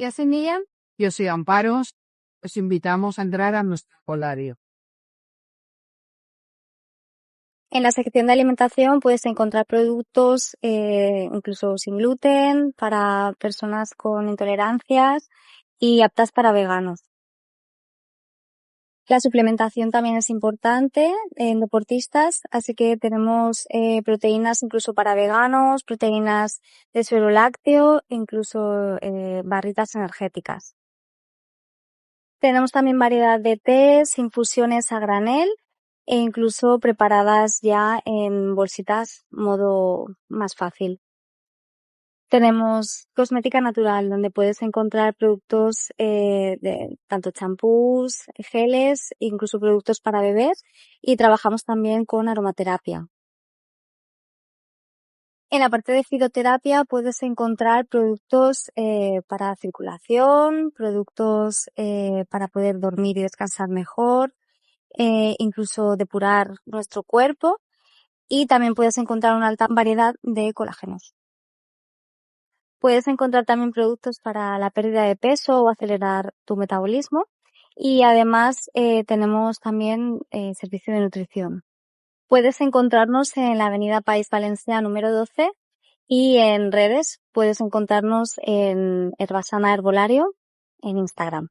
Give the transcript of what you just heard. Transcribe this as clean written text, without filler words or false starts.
Y así, Miriam, yo soy Amparos. Os invitamos a entrar a nuestro polario. En la sección de alimentación puedes encontrar productos incluso sin gluten para personas con intolerancias y aptas para veganos. La suplementación también es importante en deportistas, así que tenemos proteínas incluso para veganos, proteínas de suero lácteo, incluso barritas energéticas. Tenemos también variedad de tés, infusiones a granel e incluso preparadas ya en bolsitas, modo más fácil. Tenemos cosmética natural, donde puedes encontrar productos de tanto champús, geles, incluso productos para bebés, y trabajamos también con aromaterapia. En la parte de fitoterapia puedes encontrar productos para circulación, productos para poder dormir y descansar mejor, incluso depurar nuestro cuerpo, y también puedes encontrar una alta variedad de colágenos. Puedes encontrar también productos para la pérdida de peso o acelerar tu metabolismo, y además tenemos también servicio de nutrición. Puedes encontrarnos en la avenida País Valencià número 12 y en redes puedes encontrarnos en Herbasana Herbolario en Instagram.